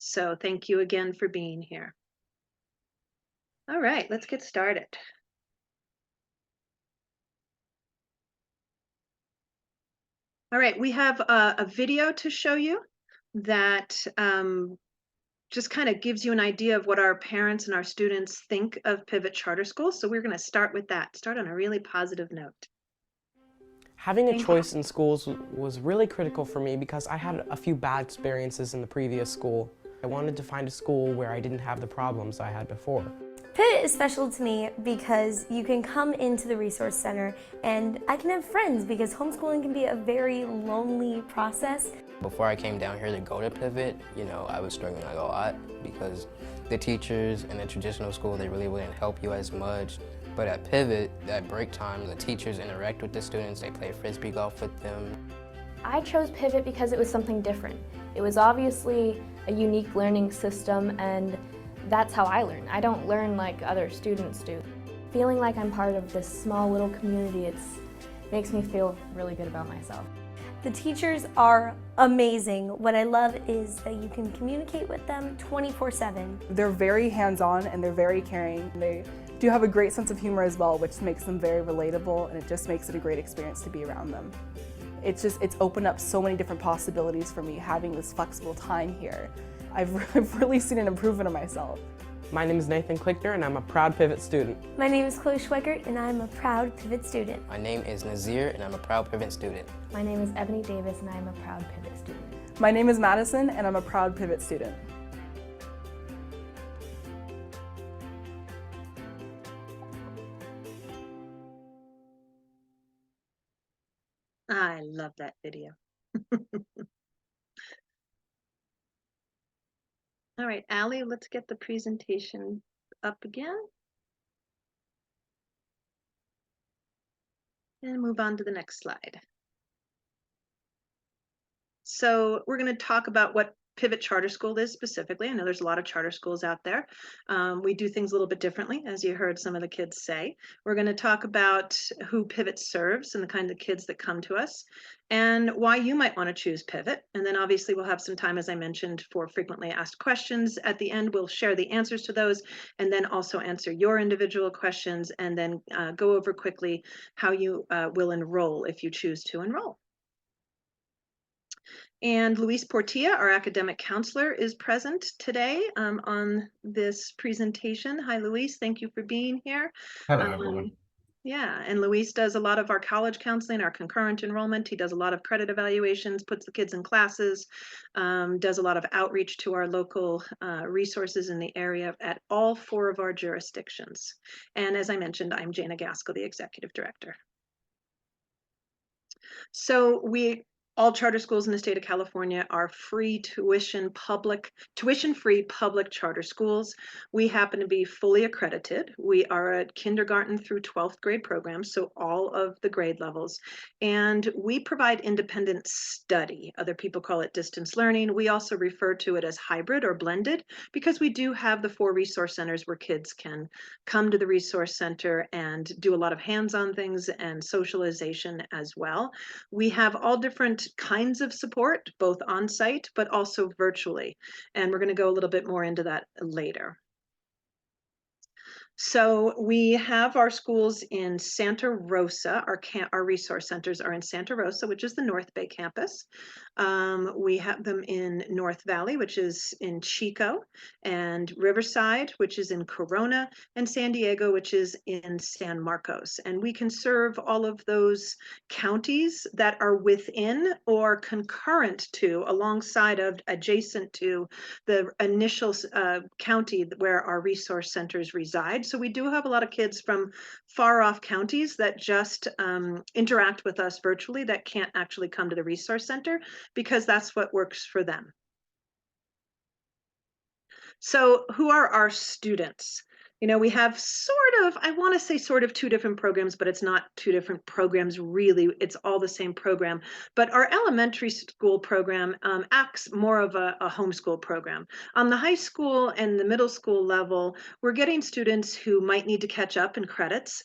So thank you again for being here. All right, let's get started. All right, we have a video to show you that just kind of gives you an idea of what our parents and our students think of Pivot Charter School. So we're going to start with that, start on a really positive note. Having a Thank you. choice in schools was really critical for me because I had a few bad experiences in the previous school. I wanted to find a school where I didn't have the problems I had before. Pivot is special to me because you can come into the resource center and I can have friends because homeschooling can be a very lonely process. Before I came down here to go to Pivot, I was struggling a lot because the teachers in the traditional school, they really wouldn't help you as much. But at Pivot, at break time, the teachers interact with the students, they play frisbee golf with them. I chose Pivot because it was something different. It was obviously a unique learning system, and that's how I learn. I don't learn like other students do. Feeling like I'm part of this small little community, it makes me feel really good about myself. The teachers are amazing. What I love is that you can communicate with them 24/7. They're very hands-on and they're very caring. They do have a great sense of humor as well, which makes them very relatable, and it just makes it a great experience to be around them. It's opened up so many different possibilities for me having this flexible time here. I've really seen an improvement in myself. My name is Nathan Klickner and I'm a proud Pivot student. My name is Chloe Schweikert and I'm a proud Pivot student. My name is Nazir and I'm a proud Pivot student. My name is Ebony Davis and I'm a proud Pivot student. My name is Madison and I'm a proud Pivot student. I love that video. All right, Allie, let's get the presentation up again. And move on to the next slide. So we're going to talk about what Pivot Charter School is specifically. I know there's a lot of charter schools out there. We do things a little bit differently, as you heard some of the kids say. We're going to talk about who Pivot serves and the kind of kids that come to us, and why you might want to choose Pivot. And then obviously we'll have some time, as I mentioned, for frequently asked questions. At the end, we'll share the answers to those and then also answer your individual questions, and then go over quickly how you will enroll if you choose to enroll. And Luis Portilla, our academic counselor, is present today on this presentation. Hi, Luis. Thank you for being here. Hello, everyone. Yeah, and Luis does a lot of our college counseling, our concurrent enrollment. He does a lot of credit evaluations, puts the kids in classes, does a lot of outreach to our local resources in the area at all 4 of our jurisdictions. And as I mentioned, I'm Jana Gaskell, the executive director. So all charter schools in the state of California are free tuition-free public charter schools. We happen to be fully accredited. We are a kindergarten through 12th grade program, so all of the grade levels. And we provide independent study. Other people call it distance learning. We also refer to it as hybrid or blended because we do have the 4 resource centers where kids can come to the resource center and do a lot of hands-on things and socialization as well. We have all different kinds of support, both on-site, but also virtually. And we're going to go a little bit more into that later. So we have our schools in Santa Rosa. Our resource centers are in Santa Rosa, which is the North Bay campus. We have them in North Valley, which is in Chico, and Riverside, which is in Corona, and San Diego, which is in San Marcos. And we can serve all of those counties that are within or concurrent to, alongside of, adjacent to the initial county where our resource centers reside. So we do have a lot of kids from far off counties that just interact with us virtually that can't actually come to the resource center because that's what works for them. So who are our students? We have I want to say sort of two different programs, but it's not two different programs really. It's all the same program. But our elementary school program acts more of a homeschool program. On the high school and the middle school level, we're getting students who might need to catch up in credits.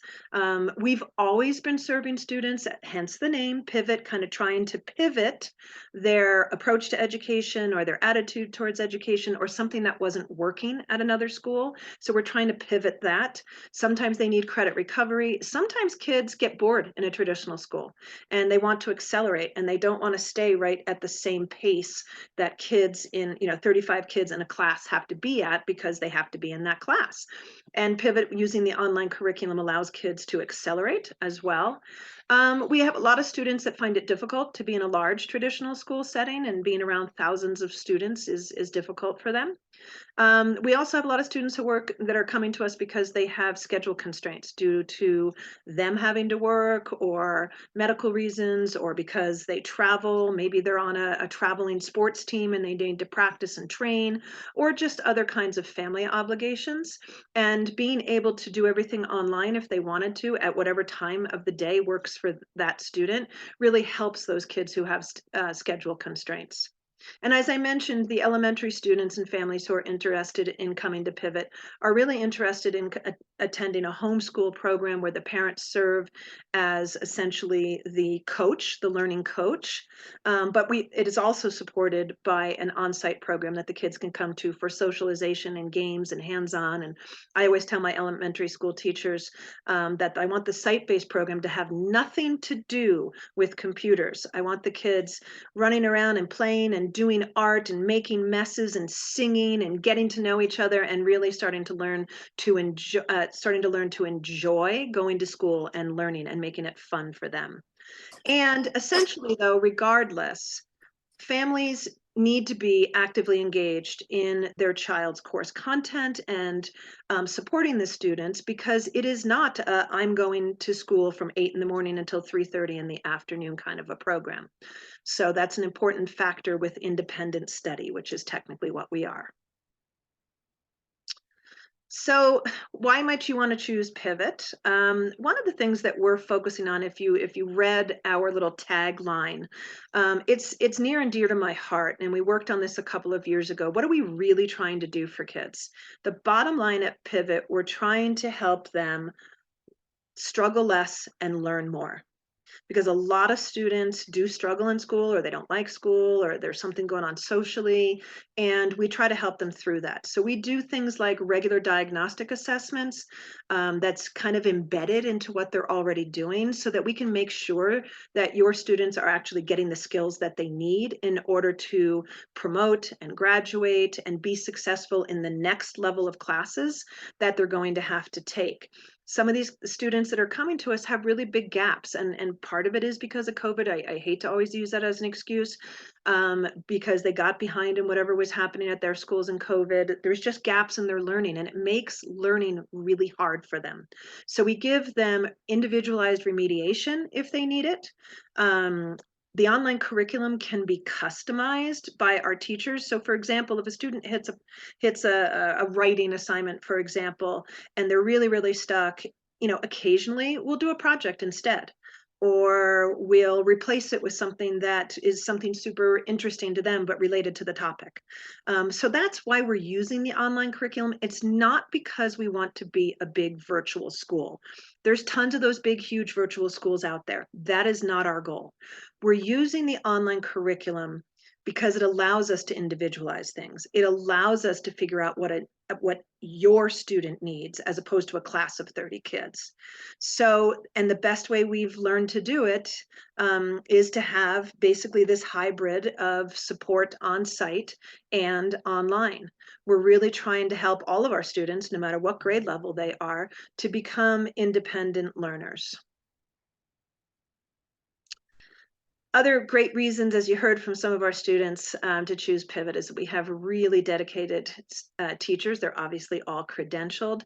We've always been serving students, hence the name Pivot, kind of trying to pivot their approach to education or their attitude towards education or something that wasn't working at another school. So we're trying to pivot that. Sometimes they need credit recovery. Sometimes kids get bored in a traditional school and they want to accelerate and they don't want to stay right at the same pace that kids in, 35 kids in a class have to be at because they have to be in that class. And Pivot using the online curriculum allows kids to accelerate as well. We have a lot of students that find it difficult to be in a large traditional school setting, and being around thousands of students is difficult for them. We also have a lot of students that are coming to us because they have schedule constraints due to them having to work or medical reasons, or because they travel. Maybe they're on a traveling sports team and they need to practice and train, or just other kinds of family obligations. And being able to do everything online if they wanted to at whatever time of the day works for that student really helps those kids who have schedule constraints. And as I mentioned, the elementary students and families who are interested in coming to Pivot are really interested in attending a homeschool program where the parents serve as essentially the coach, the learning coach. But it is also supported by an on-site program that the kids can come to for socialization and games and hands-on. And I always tell my elementary school teachers that I want the site-based program to have nothing to do with computers. I want the kids running around and playing and doing art and making messes and singing and getting to know each other and really starting to learn to enjoy going to school and learning and making it fun for them. And essentially, though, regardless, families need to be actively engaged in their child's course content and supporting the students, because it is not I'm going to school from 8 in the morning until 3:30 in the afternoon kind of a program. So that's an important factor with independent study, which is technically what we are. So why might you want to choose Pivot? One of the things that we're focusing on, if you read our little tagline, it's near and dear to my heart, and we worked on this a couple of years ago. What are we really trying to do for kids? The bottom line at Pivot, we're trying to help them struggle less and learn more, because a lot of students do struggle in school, or they don't like school, or there's something going on socially, and we try to help them through that. So we do things like regular diagnostic assessments that's kind of embedded into what they're already doing, so that we can make sure that your students are actually getting the skills that they need in order to promote and graduate and be successful in the next level of classes that they're going to have to take. Some of these students that are coming to us have really big gaps, and part of it is because of COVID. I hate to always use that as an excuse, because they got behind in whatever was happening at their schools in COVID. There's just gaps in their learning, and it makes learning really hard for them. So we give them individualized remediation if they need it. The online curriculum can be customized by our teachers. So for example, if a student hits a writing assignment, for example, and they're really, really stuck, occasionally we'll do a project instead, or we'll replace it with something that is something super interesting to them, but related to the topic. So that's why we're using the online curriculum. It's not because we want to be a big virtual school. There's tons of those big, huge virtual schools out there. That is not our goal. We're using the online curriculum because it allows us to individualize things. It allows us to figure out what your student needs, as opposed to a class of 30 kids. So, and the best way we've learned to do it is to have basically this hybrid of support on site and online. We're really trying to help all of our students, no matter what grade level they are, to become independent learners. Other great reasons, as you heard from some of our students, to choose Pivot is that we have really dedicated teachers. They're obviously all credentialed.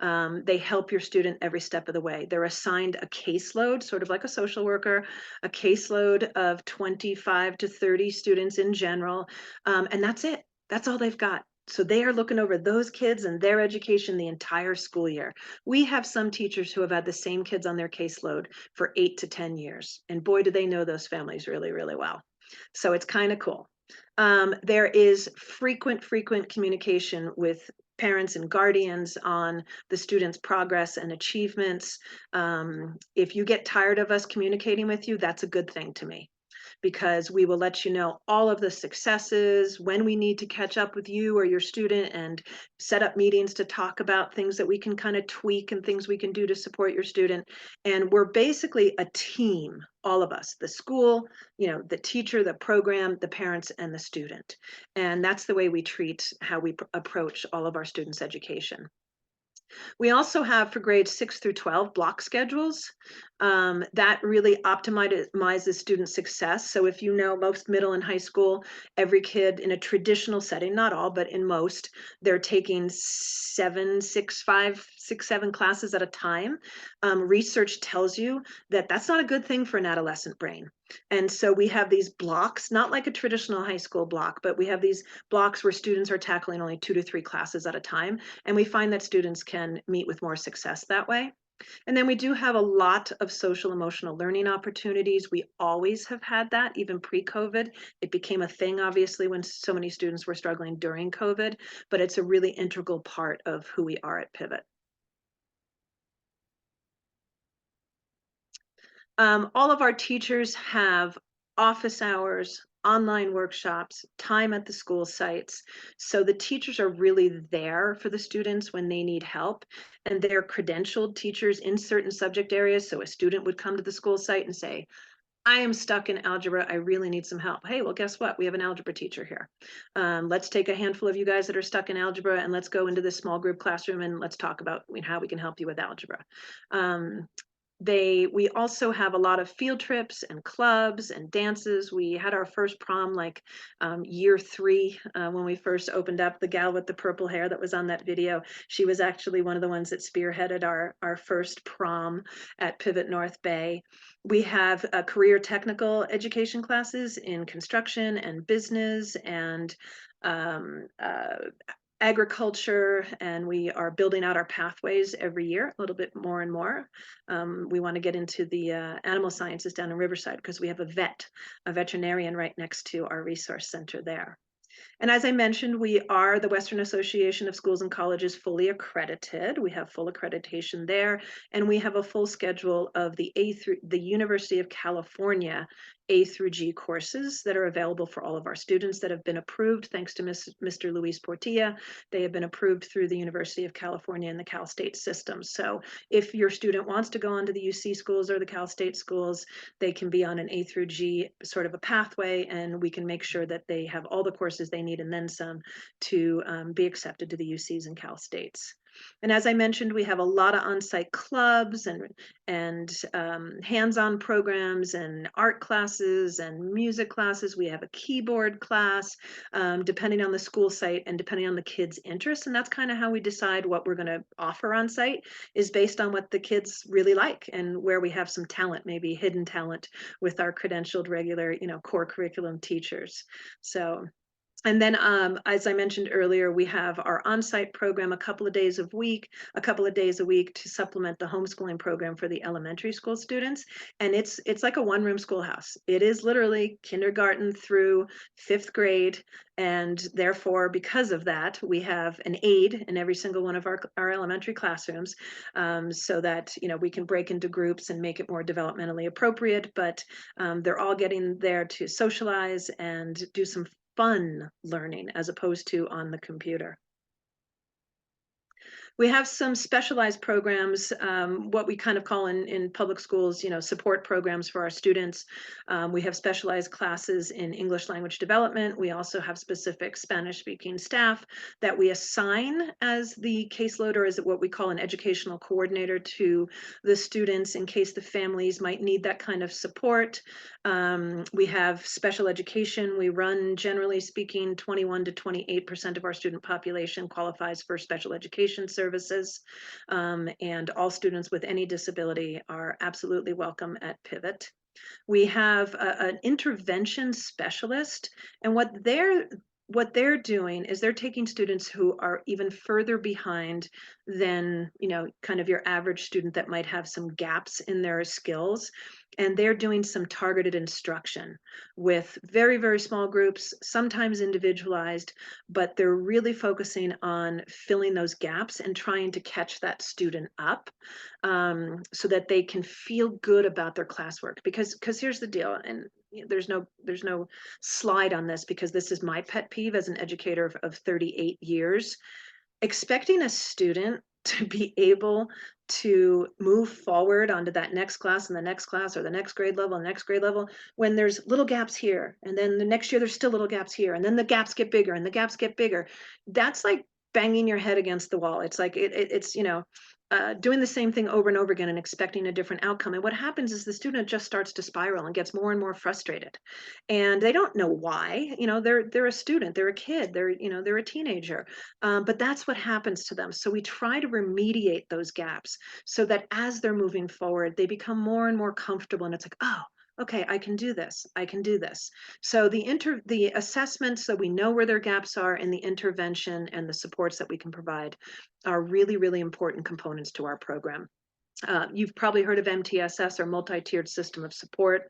They help your student every step of the way. They're assigned a caseload, sort of like a social worker, a caseload of 25 to 30 students in general, and that's it. That's all they've got. So they are looking over those kids and their education the entire school year. We have some teachers who have had the same kids on their caseload for 8 to 10 years. And boy, do they know those families really, really well. So it's kind of cool. There is frequent communication with parents and guardians on the students' progress and achievements. If you get tired of us communicating with you, that's a good thing to me, because we will let you know all of the successes, when we need to catch up with you or your student, and set up meetings to talk about things that we can kind of tweak and things we can do to support your student. And we're basically a team, all of us, the school, the teacher, the program, the parents, and the student. And that's the way we treat how we approach all of our students' education. We also have, for grades 6 through 12, block schedules that really optimizes student success. So if you know, most middle and high school, every kid in a traditional setting, not all, but in most, they're taking 7 classes at a time. Research tells you that that's not a good thing for an adolescent brain. And so we have these blocks, not like a traditional high school block, but we have these blocks where students are tackling only 2 to 3 classes at a time. And we find that students can meet with more success that way. And then we do have a lot of social emotional learning opportunities. We always have had that, even pre-COVID. It became a thing, obviously, when so many students were struggling during COVID, but it's a really integral part of who we are at Pivot. All of our teachers have office hours, online workshops, time at the school sites. So the teachers are really there for the students when they need help. And they're credentialed teachers in certain subject areas. So a student would come to the school site and say, I am stuck in algebra. I really need some help. Hey, well, guess what? We have an algebra teacher here. Let's take a handful of you guys that are stuck in algebra and let's go into this small group classroom and let's talk about how we can help you with algebra. We also have a lot of field trips and clubs and dances. We had our first prom like year 3 when we first opened up. The gal with the purple hair that was on that video, she was actually one of the ones that spearheaded our first prom at Pivot North Bay. We have career technical education classes in construction and business and agriculture, and we are building out our pathways every year a little bit more and more. We want to get into the animal sciences down in Riverside because we have a veterinarian right next to our resource center there. And as I mentioned, we are the Western Association of Schools and Colleges fully accredited. We have full accreditation there, and we have a full schedule of the University of California A through G courses that are available for all of our students that have been approved thanks to Mr. Luis Portilla. They have been approved through the University of California and the Cal State system. So if your student wants to go on to the UC schools or the Cal State schools, they can be on an A through G sort of a pathway, and we can make sure that they have all the courses they need and then some to be accepted to the UCs and Cal States. And as I mentioned, we have a lot of on-site clubs and hands-on programs and art classes and music classes. We have a keyboard class, depending on the school site and depending on the kids' interests. And that's kind of how we decide what we're going to offer on site, is based on what the kids really like and where we have some talent, maybe hidden talent with our credentialed regular, core curriculum teachers. So. And then, as I mentioned earlier, we have our on-site program a couple of days a week to supplement the homeschooling program for the elementary school students. And it's like a one-room schoolhouse. It is literally kindergarten through 5th grade. And therefore, because of that, we have an aide in every single one of our elementary classrooms, so that we can break into groups and make it more developmentally appropriate. But they're all getting there to socialize and do some fun learning as opposed to on the computer. We have some specialized programs, what we kind of call in public schools, support programs for our students. We have specialized classes in English language development. We also have specific Spanish-speaking staff that we assign as the caseload, or as what we call an educational coordinator, to the students in case the families might need that kind of support. We have special education. We run, generally speaking, 21 to 28% of our student population qualifies for special education services. And all students with any disability are absolutely welcome at Pivot. We have an intervention specialist, and what what they're doing is they're taking students who are even further behind than, kind of your average student that might have some gaps in their skills. And they're doing some targeted instruction with very, very small groups, sometimes individualized, but they're really focusing on filling those gaps and trying to catch that student up, so that they can feel good about their classwork. Because here's the deal, and there's no slide on this, because this is my pet peeve as an educator of 38 years. Expecting a student to be able to move forward onto that next class and the next class, or the next grade level and next grade level, when there's little gaps here, and then the next year there's still little gaps here, and then the gaps get bigger and the gaps get bigger. That's like banging your head against the wall. It's like it's doing the same thing over and over again and expecting a different outcome. And what happens is the student just starts to spiral and gets more and more frustrated, and they don't know why. They're a student, they're a kid, they're a teenager, but that's what happens to them. So we try to remediate those gaps so that as they're moving forward, they become more and more comfortable, and it's like, oh, okay, I can do this. I can do this. So the assessments, so we know where their gaps are, and the intervention and the supports that we can provide are really, really important components to our program. You've probably heard of MTSS, or multi-tiered system of support.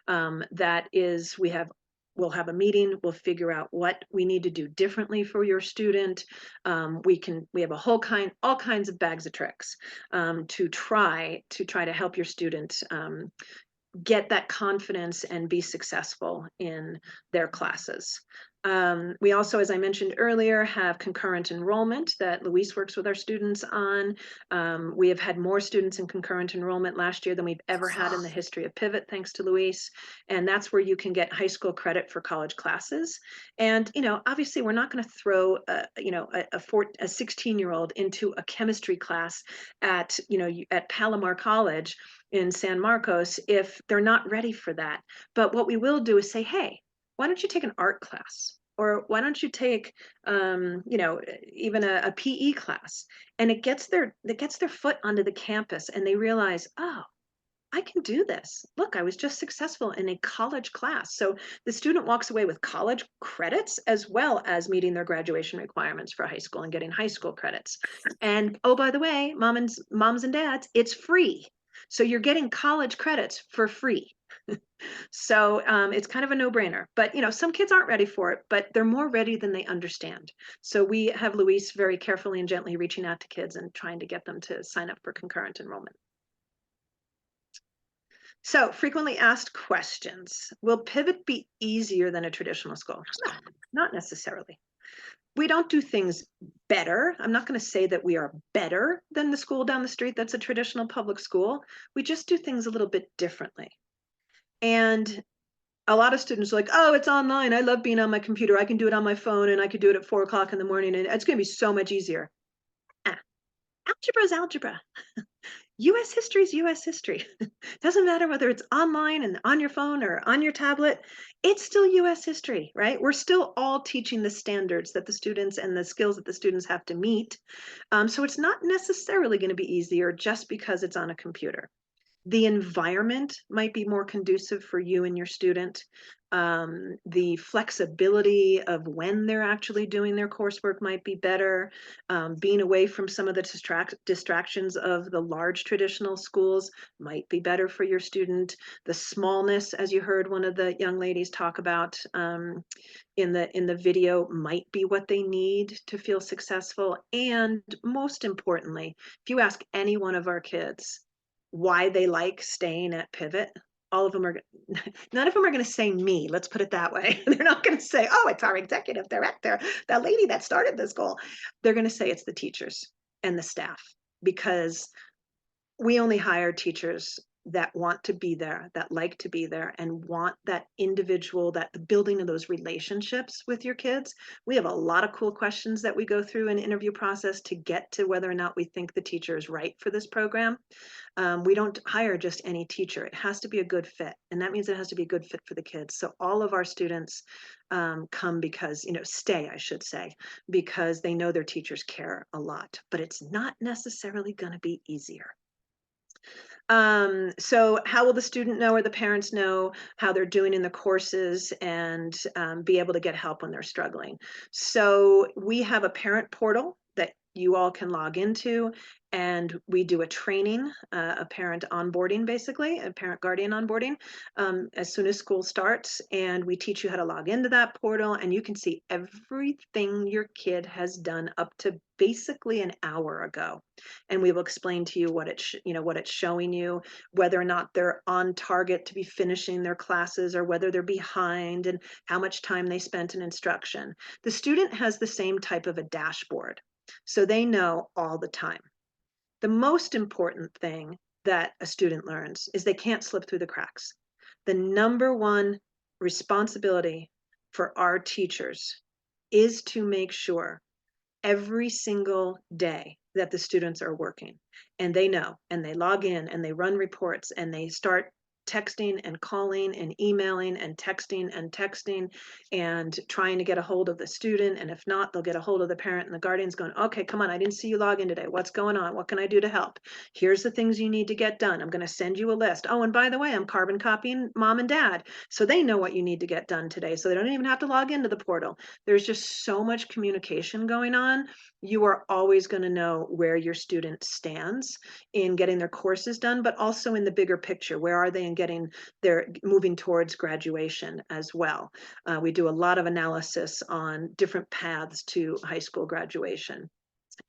That is, we'll have a meeting, we'll figure out what we need to do differently for your student. We have all kinds of bags of tricks, to try to help your student get that confidence and be successful in their classes. We also, as I mentioned earlier, have concurrent enrollment that Luis works with our students on. We have had more students in concurrent enrollment last year than we've ever had in the history of Pivot, thanks to Luis. And that's where you can get high school credit for college classes. And, obviously we're not going to throw a 16-year-old into a chemistry class at Palomar College in San Marcos if they're not ready for that. But what we will do is say, hey, why don't you take an art class? Or why don't you take, even a PE class? And it gets their foot onto the campus, and they realize, oh, I can do this. Look, I was just successful in a college class. So the student walks away with college credits, as well as meeting their graduation requirements for high school and getting high school credits. And oh, by the way, moms and dads, it's free. So you're getting college credits for free. So it's kind of a no-brainer. But some kids aren't ready for it, but they're more ready than they understand. So we have Luis very carefully and gently reaching out to kids and trying to get them to sign up for concurrent enrollment. So, frequently asked questions. Will Pivot be easier than a traditional school? No, not necessarily. We don't do things better. I'm not going to say that we are better than the school down the street that's a traditional public school. We just do things a little bit differently. And a lot of students are like, oh, it's online. I love being on my computer. I can do it on my phone, and I could do it at 4 o'clock in the morning, and it's going to be so much easier. Algebra is algebra. US history is US history. Doesn't matter whether it's online and on your phone or on your tablet, it's still US history, right? We're still all teaching the standards that the students and the skills that the students have to meet. So it's not necessarily going to be easier just because it's on a computer. The environment might be more conducive for you and your student. The flexibility of when they're actually doing their coursework might be better. Being away from some of the distractions of the large traditional schools might be better for your student. The smallness, as you heard one of the young ladies talk about in the video, might be what they need to feel successful. And most importantly, if you ask any one of our kids why they like staying at Pivot, all of them are, none of them are going to say me, let's put it that way. They're not going to say, oh, it's our executive director, that lady that started this school. They're going to say it's the teachers and the staff, because we only hire teachers that want to be there, that like to be there, and want that individual, that the building of those relationships with your kids. We have a lot of cool questions that we go through in the interview process to get to whether or not we think the teacher is right for this program. We don't hire just any teacher. It has to be a good fit. And that means it has to be a good fit for the kids. So all of our students come because, stay, I should say, because they know their teachers care a lot, but it's not necessarily going to be easier. So how will the student know or the parents know how they're doing in the courses and be able to get help when they're struggling? So we have a parent portal that you all can log into, and we do a training, a parent onboarding, basically, a parent guardian onboarding, as soon as school starts. And we teach you how to log into that portal, and you can see everything your kid has done up to basically an hour ago. And we will explain to you what what it's showing you, whether or not they're on target to be finishing their classes or whether they're behind, and how much time they spent in instruction. The student has the same type of a dashboard, so they know all the time. The most important thing that a student learns is they can't slip through the cracks. The number one responsibility for our teachers is to make sure every single day that the students are working, and they know, and they log in and they run reports and they start texting and calling and emailing and texting and trying to get a hold of the student. And if not, they'll get a hold of the parent, and the guardian's going, okay, come on, I didn't see you log in today. What's going on? What can I do to help? Here's the things you need to get done. I'm going to send you a list. Oh, and by the way, I'm carbon copying mom and dad, so they know what you need to get done today, so they don't even have to log into the portal. There's just so much communication going on. You are always going to know where your student stands in getting their courses done, but also in the bigger picture. Where are they in getting their moving towards graduation as well? We do a lot of analysis on different paths to high school graduation.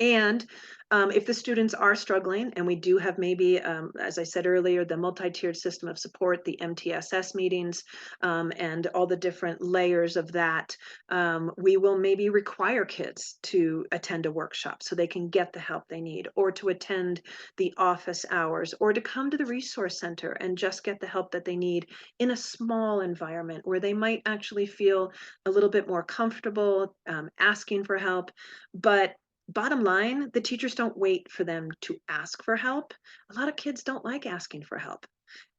And if the students are struggling, and we do have maybe, as I said earlier, the multi-tiered system of support, the MTSS meetings, and all the different layers of that, we will maybe require kids to attend a workshop so they can get the help they need, or to attend the office hours, or to come to the resource center and just get the help that they need in a small environment where they might actually feel a little bit more comfortable asking for help. But bottom line, the teachers don't wait for them to ask for help. A lot of kids don't like asking for help.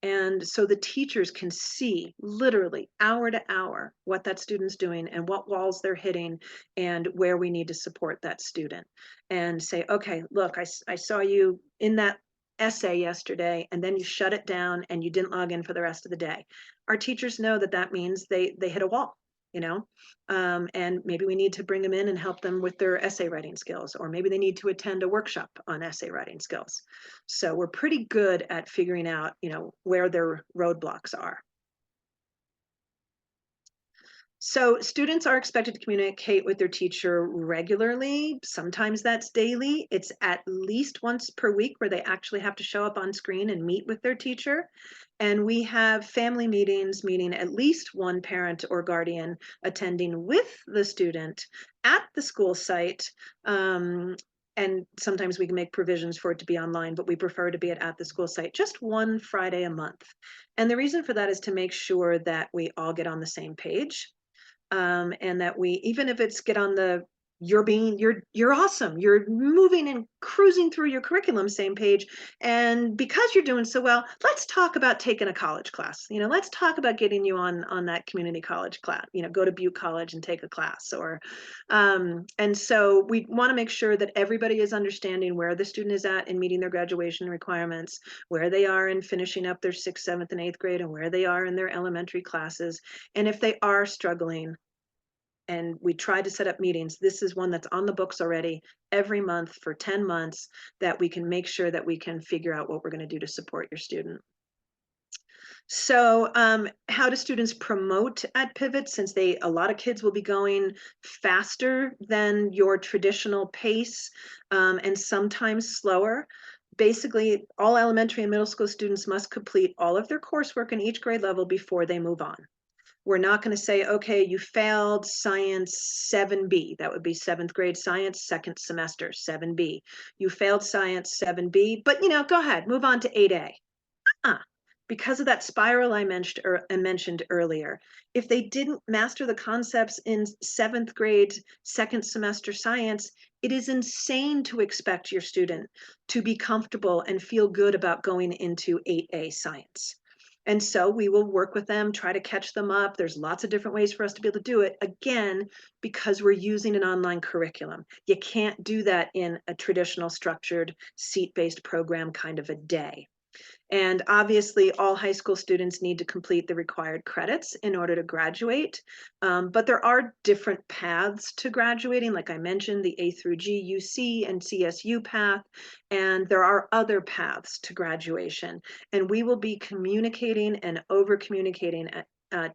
And so the teachers can see literally hour to hour what that student's doing and what walls they're hitting and where we need to support that student. And say, okay, look, I saw you in that essay yesterday, and then you shut it down and you didn't log in for the rest of the day. Our teachers know that that means they hit a wall, you know, and maybe we need to bring them in and help them with their essay writing skills, or maybe they need to attend a workshop on essay writing skills. So we're pretty good at figuring out, where their roadblocks are. So students are expected to communicate with their teacher regularly. Sometimes that's daily. It's at least once per week where they actually have to show up on screen and meet with their teacher. And we have family meetings, meaning at least one parent or guardian attending with the student at the school site. And sometimes we can make provisions for it to be online, but we prefer to be at the school site just one Friday a month. And the reason for that is to make sure that we all get on the same page, and that we, even if it's get on the you're awesome, you're moving and cruising through your curriculum same page, and because you're doing so well, let's talk about taking a college class. Let's talk about getting you on that community college class. Go to Butte College and take a class. Or and so we want to make sure that everybody is understanding where the student is at in meeting their graduation requirements, where they are in finishing up their 6th, 7th, and 8th grade, and where they are in their elementary classes. And if they are struggling, and we try to set up meetings, this is one that's on the books already every month for 10 months, that we can make sure that we can figure out what we're going to do to support your student. So how do students promote at Pivot? Since a lot of kids will be going faster than your traditional pace, and sometimes slower. Basically, all elementary and middle school students must complete all of their coursework in each grade level before they move on. We're not going to say, okay, you failed science 7B. That would be 7th grade science, second semester, 7B. You failed science 7B, but go ahead, move on to 8A. Because of that spiral I mentioned earlier. If they didn't master the concepts in 7th grade, second semester science, it is insane to expect your student to be comfortable and feel good about going into 8A science. And so we will work with them, try to catch them up. There's lots of different ways for us to be able to do it, again, because we're using an online curriculum. You can't do that in a traditional structured seat-based program kind of a day. And obviously, all high school students need to complete the required credits in order to graduate. But there are different paths to graduating. Like I mentioned, the A through G UC and CSU path, and there are other paths to graduation. And we will be communicating and over communicating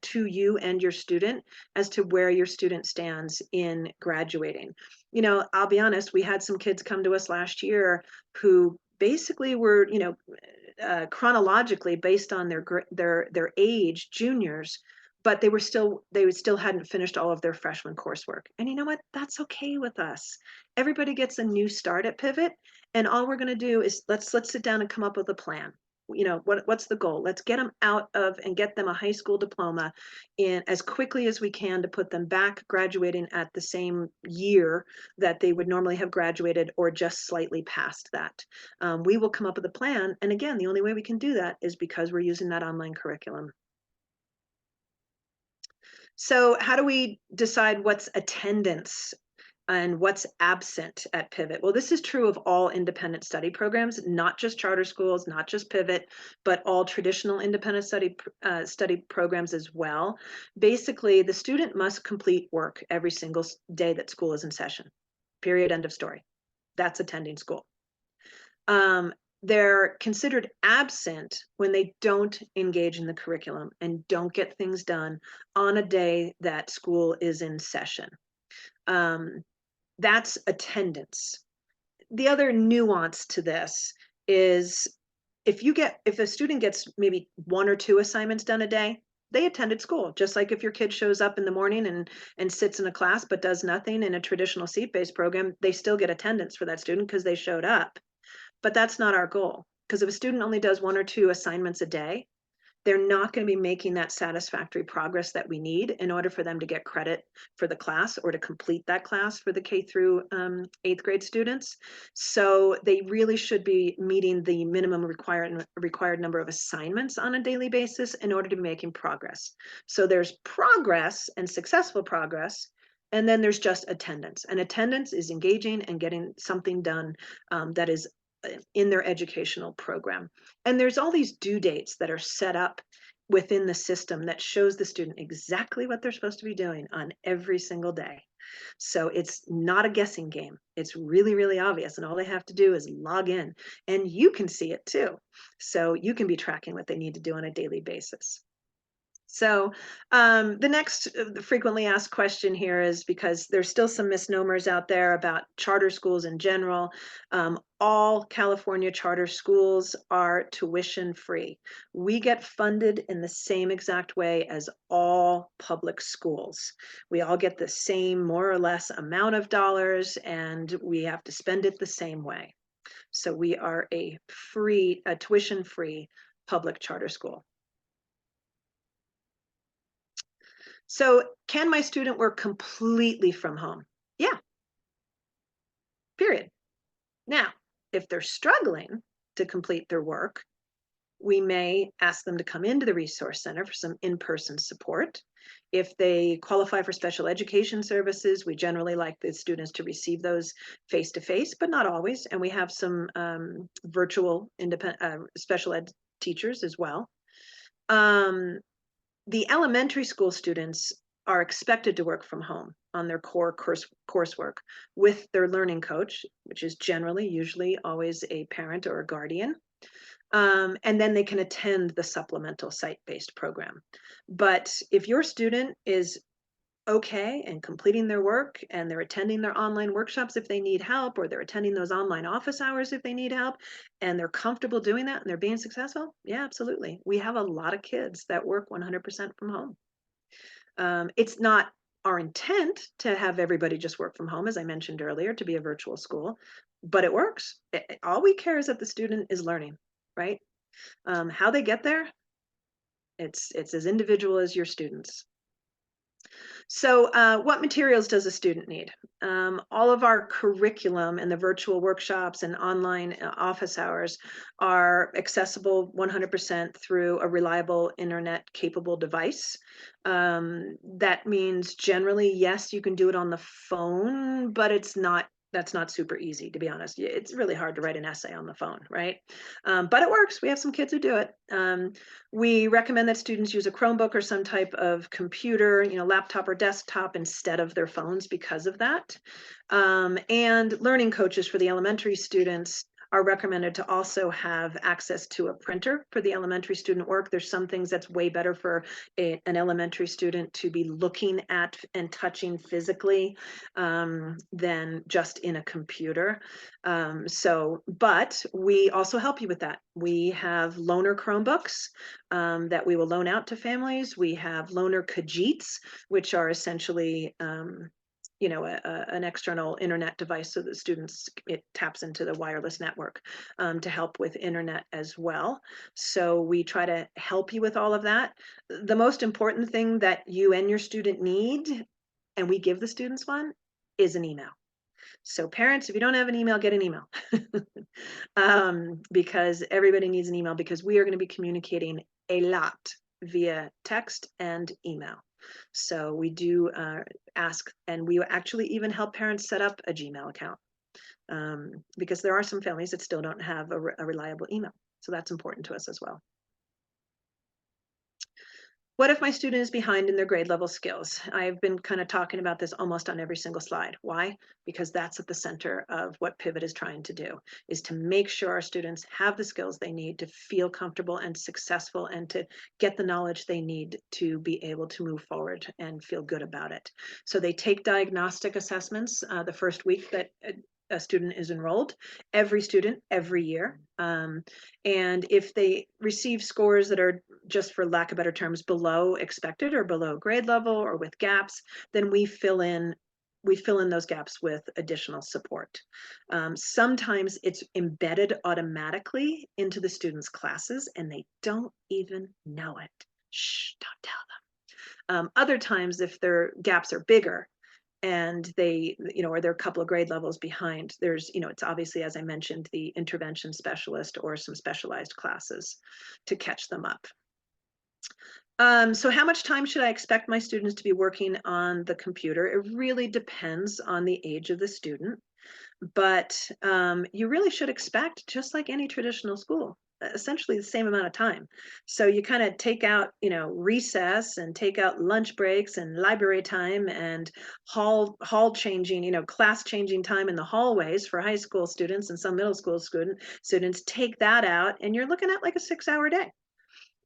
to you and your student as to where your student stands in graduating. You know, I'll be honest, we had some kids come to us last year who basically were, chronologically based on their age, juniors, but they still hadn't finished all of their freshman coursework. And you know what? That's okay with us. Everybody gets a new start at Pivot, and all we're going to do is let's sit down and come up with a plan. You know, what's the goal? Let's get them out of and get them a high school diploma in as quickly as we can to put them back graduating at the same year that they would normally have graduated, or just slightly past that. We will come up with a plan. And again, the only way we can do that is because we're using that online curriculum. So how do we decide what's attendance and what's absent at Pivot? Well, this is true of all independent study programs, not just charter schools, not just Pivot, but all traditional independent study programs as well. Basically, the student must complete work every single day that school is in session. Period, end of story. That's attending school. They're considered absent when they don't engage in the curriculum and don't get things done on a day that school is in session. That's attendance. The other nuance to this is if a student gets maybe 1 or 2 assignments done a day, they attended school. Just like if your kid shows up in the morning and sits in a class but does nothing in a traditional seat-based program, they still get attendance for that student because they showed up. But that's not our goal, because if a student only does 1 or 2 assignments a day, they're not going to be making that satisfactory progress that we need in order for them to get credit for the class or to complete that class for the K through 8th grade students. So they really should be meeting the minimum required number of assignments on a daily basis in order to be making progress. So there's progress and successful progress, and then there's just attendance. And attendance is engaging and getting something done that is in their educational program. And there's all these due dates that are set up within the system that shows the student exactly what they're supposed to be doing on every single day. So it's not a guessing game. It's really, really obvious. And all they have to do is log in, and you can see it too. So you can be tracking what they need to do on a daily basis. So the next frequently asked question here is, because there's still some misnomers out there about charter schools in general. All California charter schools are tuition free. We get funded in the same exact way as all public schools. We all get the same more or less amount of dollars, and we have to spend it the same way. So we are a tuition free public charter school. So can my student work completely from home? Yeah, period. Now, if they're struggling to complete their work, we may ask them to come into the resource center for some in-person support. If they qualify for special education services, we generally like the students to receive those face-to-face, but not always. And we have some virtual special ed teachers as well. The elementary school students are expected to work from home on their core coursework with their learning coach, which is usually always a parent or a guardian. And then they can attend the supplemental site-based program. But if your student is okay and completing their work, and they're attending their online workshops if they need help, or they're attending those online office hours if they need help, and they're comfortable doing that and they're being successful, yeah, absolutely. We have a lot of kids that work 100% from home. It's not our intent to have everybody just work from home, as I mentioned earlier, to be a virtual school, but it works. All we care is that the student is learning, right? How they get there, it's as individual as your students. So what materials does a student need? All of our curriculum and the virtual workshops and online office hours are accessible 100% through a reliable internet capable device. That means generally, yes, you can do it on the phone, but it's not That's not super easy, to be honest. It's really hard to write an essay on the phone, right? But it works. We have some kids who do it. We recommend that students use a Chromebook or some type of computer, laptop or desktop instead of their phones because of that. And learning coaches for the elementary students are recommended to also have access to a printer for the elementary student work. There's some things that's way better for an elementary student to be looking at and touching physically than just in a computer. But we also help you with that. We have loaner Chromebooks that we will loan out to families. We have loaner Khajiits, which are essentially an external internet device so that it taps into the wireless network to help with internet as well. So we try to help you with all of that. The most important thing that you and your student need, and we give the students one, is an email. So parents, if you don't have an email, get an email. Because everybody needs an email, because we are going to be communicating a lot via text and email. So we do ask, and we actually even help parents set up a Gmail account because there are some families that still don't have a reliable email. So that's important to us as well. What if my student is behind in their grade level skills? I've been kind of talking about this almost on every single slide. Why? Because that's at the center of what Pivot is trying to do, is to make sure our students have the skills they need to feel comfortable and successful and to get the knowledge they need to be able to move forward and feel good about it. So they take diagnostic assessments the first week that a student is enrolled, every student, every year. And if they receive scores that are, just for lack of better terms, below expected or below grade level or with gaps, then we fill in those gaps with additional support. Sometimes it's embedded automatically into the students' classes and they don't even know it. Shh, don't tell them. Other times, if their gaps are bigger, and they, or they're a couple of grade levels behind, there's, it's obviously, as I mentioned, the intervention specialist or some specialized classes to catch them up. So how much time should I expect my students to be working on the computer? It really depends on the age of the student, but you really should expect, just like any traditional school, essentially the same amount of time. So you kind of take out, recess and take out lunch breaks and library time and hall changing, class changing time in the hallways for high school students and some middle school students, take that out and you're looking at like a 6-hour day.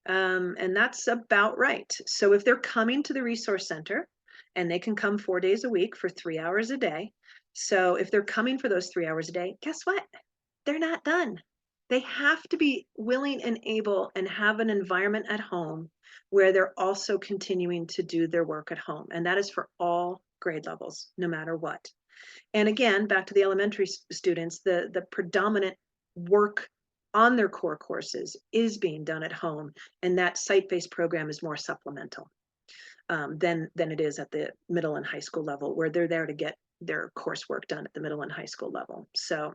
And that's about right. So if they're coming to the resource center, and they can come 4 days a week for 3 hours a day. So if they're coming for those 3 hours a day, guess what? They're not done. They have to be willing and able and have an environment at home where they're also continuing to do their work at home. And that is for all grade levels, no matter what. And again, back to the elementary students, the predominant work on their core courses is being done at home. And that site-based program is more supplemental than it is at the middle and high school level, where they're there to get their coursework done at the middle and high school level. So,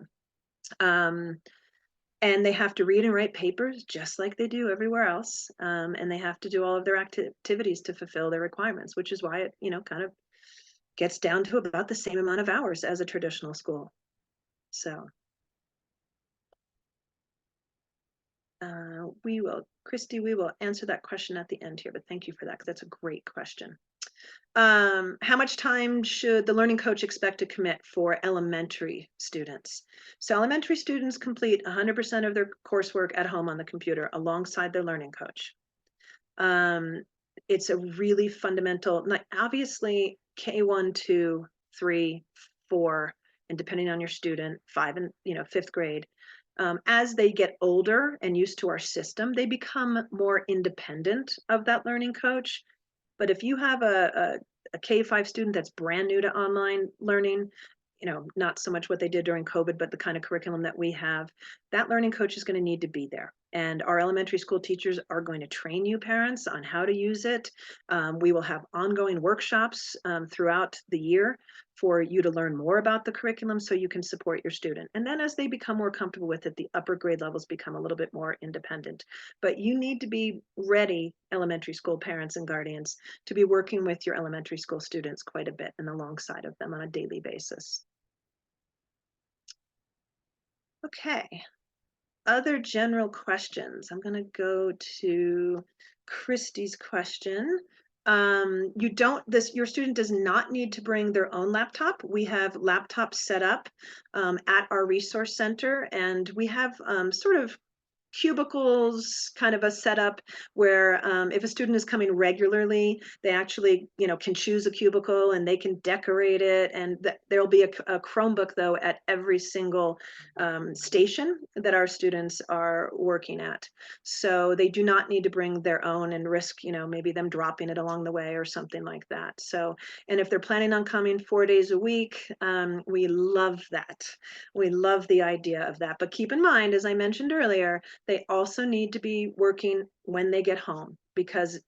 and they have to read and write papers just like they do everywhere else. And they have to do all of their activities to fulfill their requirements, which is why it, kind of gets down to about the same amount of hours as a traditional school. So Christy, we will answer that question at the end here, but thank you for that, because that's a great question. How much time should the learning coach expect to commit for elementary students? So elementary students complete 100% of their coursework at home on the computer alongside their learning coach. It's a really fundamental, obviously K1, 2, 3, 4, and depending on your student, 5 and 5th grade. As they get older and used to our system, they become more independent of that learning coach. But if you have a K-5 student that's brand new to online learning, not so much what they did during COVID, but the kind of curriculum that we have, that learning coach is going to need to be there. And our elementary school teachers are going to train you parents on how to use it. We will have ongoing workshops throughout the year for you to learn more about the curriculum so you can support your student. And then as they become more comfortable with it, the upper grade levels become a little bit more independent. But you need to be ready, elementary school parents and guardians, to be working with your elementary school students quite a bit and alongside of them on a daily basis. Okay. Other general questions. I'm going to go to Christy's question. Your student does not need to bring their own laptop. We have laptops set up at our resource center, and we have sort of cubicles, kind of a setup where if a student is coming regularly, they actually, can choose a cubicle and they can decorate it. And there'll be a Chromebook though at every single station that our students are working at. So they do not need to bring their own and risk, maybe them dropping it along the way or something like that. So, and if they're planning on coming 4 days a week, we love that. We love the idea of that. But keep in mind, as I mentioned earlier, they also need to be working when they get home, because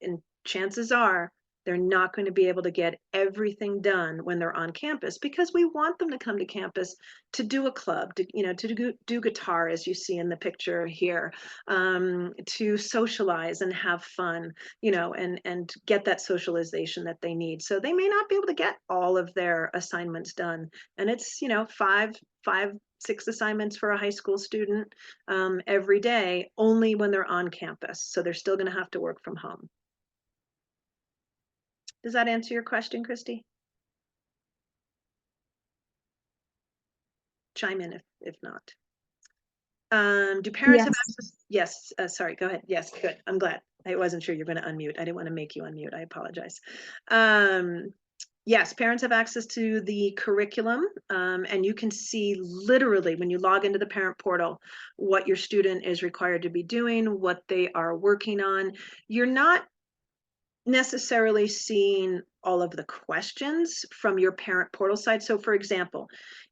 chances are they're not going to be able to get everything done when they're on campus, because we want them to come to campus to do a club, to do guitar, as you see in the picture here, to socialize and have fun, and get that socialization that they need. So they may not be able to get all of their assignments done. And it's, five, 6 assignments for a high school student every day, only when they're on campus. So they're still going to have to work from home. Does that answer your question, Christy? Chime in if not. Do parents have access? Yes, sorry, go ahead. Yes, good. I'm glad. I wasn't sure you're going to unmute. I didn't want to make you unmute. I apologize. Yes, parents have access to the curriculum, and you can see literally when you log into the parent portal what your student is required to be doing, what they are working on. You're not necessarily seeing all of the questions from your parent portal side. So for example,